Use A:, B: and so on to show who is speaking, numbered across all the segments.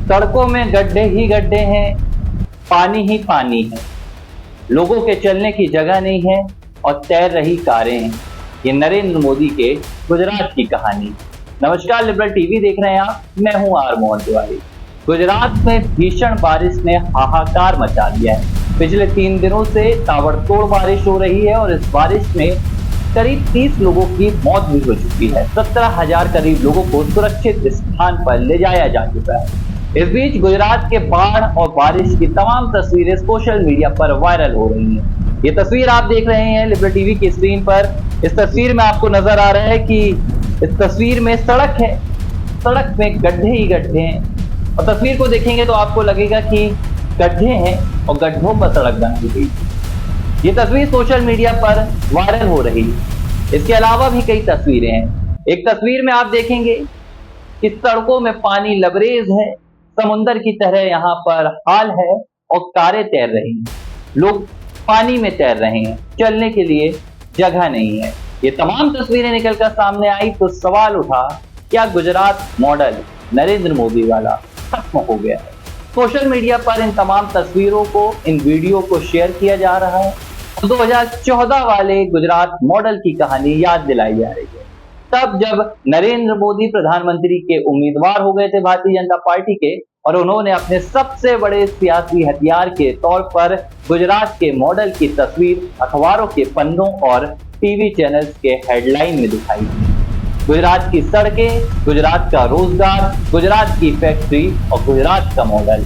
A: सड़कों में गड्ढे ही गड्ढे हैं, पानी ही पानी है, लोगों के चलने की जगह नहीं है और तैर रही कारें हैं। ये नरेंद्र मोदी के गुजरात की कहानी। नमस्कार, लिबरल टीवी देख रहे हैं आप, मैं हूं आर मोहन तिवारी। गुजरात में भीषण बारिश ने हाहाकार मचा दिया है। पिछले 3 दिनों से ताबड़तोड़ बारिश हो रही है और इस बारिश में करीब 30 लोगों की मौत भी हो चुकी है। 17,000 करीब लोगों को सुरक्षित स्थान पर ले जाया जा चुका है। इस बीच गुजरात के बाढ़ और बारिश की तमाम तस्वीरें सोशल मीडिया पर वायरल हो रही हैं। ये तस्वीर आप देख रहे हैं लिबरल टीवी की स्क्रीन पर। इस तस्वीर में आपको नजर आ रहा है कि इस तस्वीर में सड़क है, सड़क में गड्ढे ही गड्ढे हैं और तस्वीर को देखेंगे तो आपको लगेगा कि गड्ढे हैं और गड्ढों पर सड़क बनाई गई। ये तस्वीर सोशल मीडिया पर वायरल हो रही है। इसके अलावा भी कई तस्वीरें हैं। एक तस्वीर में आप देखेंगे कि सड़कों में पानी लबरेज है, समुंदर की तरह यहाँ पर हाल है और कारें तैर रही हैं। लोग पानी में तैर रहे हैं, चलने के लिए जगह नहीं है। ये तमाम तस्वीरें निकलकर सामने आई तो सवाल उठा, क्या गुजरात मॉडल नरेंद्र मोदी वाला खत्म हो गया है? सोशल मीडिया पर इन तमाम तस्वीरों को, इन वीडियो को शेयर किया जा रहा है। 2014 वाले गुजरात मॉडल की कहानी याद दिलाई जा रही है। तब जब नरेंद्र मोदी प्रधानमंत्री के उम्मीदवार हो गए थे भारतीय जनता पार्टी के, और उन्होंने अपने सबसे बड़े सियासी हथियार के तौर पर गुजरात के मॉडल की तस्वीर अखबारों के पन्नों और टीवी चैनल्स के हेडलाइन में दिखाई। गुजरात की सड़कें, गुजरात का रोजगार, गुजरात की फैक्ट्री और गुजरात का मॉडल।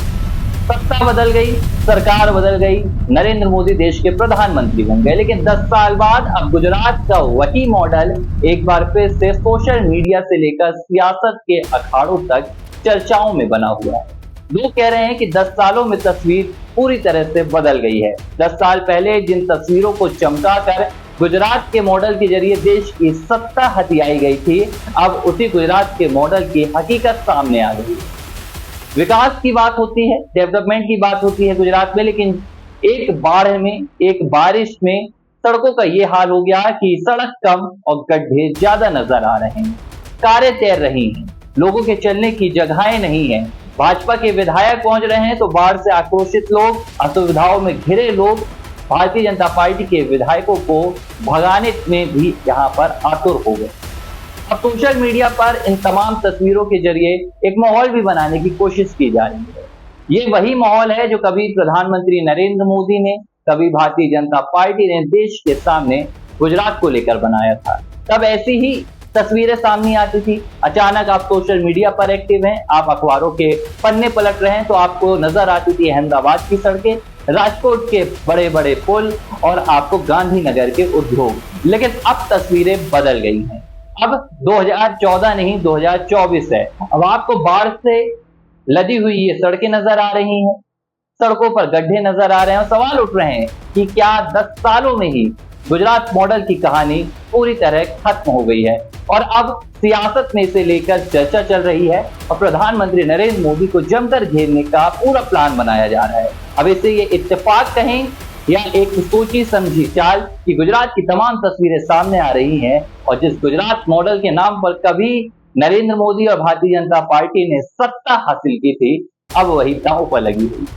A: सत्ता बदल गई, सरकार बदल गई, नरेंद्र मोदी देश के प्रधानमंत्री बन गए, लेकिन 10 साल बाद अब गुजरात का वही मॉडल एक बार फिर से सोशल मीडिया से लेकर सियासत के अखाड़ों तक चर्चाओं में बना हुआ है। लोग कह रहे हैं कि 10 सालों में तस्वीर पूरी तरह से बदल गई है। 10 साल पहले जिन तस्वीरों को चमकाकर गुजरात के मॉडल के जरिए देश की सत्ता हथियाई गई थी, अब उसी गुजरात के मॉडल की हकीकत सामने आ गई। विकास की बात होती है, डेवलपमेंट की बात होती है गुजरात में, लेकिन एक बाढ़ में, एक बारिश में सड़कों का ये हाल हो गया कि सड़क कम और गड्ढे ज्यादा नजर आ रहे हैं। कारें तैर रही हैं, लोगों के चलने की जगहें नहीं है। भाजपा के विधायक पहुंच रहे हैं तो बाढ़ से आक्रोशित लोग, असुविधाओं में घिरे लोग भारतीय जनता पार्टी के विधायकों को भगाने में भी यहाँ पर आतुर हो गए। अब सोशल मीडिया पर इन तमाम तस्वीरों के जरिए एक माहौल भी बनाने की कोशिश की जा रही है। ये वही माहौल है जो कभी प्रधानमंत्री नरेंद्र मोदी ने, कभी भारतीय जनता पार्टी ने देश के सामने गुजरात को लेकर बनाया था। तब ऐसी ही तस्वीरें सामने आती थी। अचानक आप सोशल मीडिया पर एक्टिव हैं, आप अखबारों के पन्ने पलट रहे हैं तो आपको नजर आती थी अहमदाबाद की सड़कें, राजकोट के बड़े बड़े पुल और आपको गांधीनगर के उद्योग। लेकिन अब तस्वीरें बदल गई हैं। अब 2014 नहीं 2024 है। अब आपको बाढ़ से लदी हुई ये सड़कें नजर आ रही हैं, सड़कों पर गड्ढे नजर आ रहे हैं और सवाल उठ रहे हैं कि क्या 10 सालों में ही गुजरात मॉडल की कहानी पूरी तरह खत्म हो गई है? और अब सियासत में इसे लेकर चर्चा चल रही है और प्रधानमंत्री नरेंद्र मोदी को जमकर घेरने का पूरा प्लान बनाया जा रहा है। अब इसे ये इत्तेफाक कहें या एक सोची समझी चाल कि गुजरात की तमाम तस्वीरें सामने आ रही हैं और जिस गुजरात मॉडल के नाम पर कभी नरेंद्र मोदी और भारतीय जनता पार्टी ने सत्ता हासिल की थी, अब वही दांव पर लगी हुई।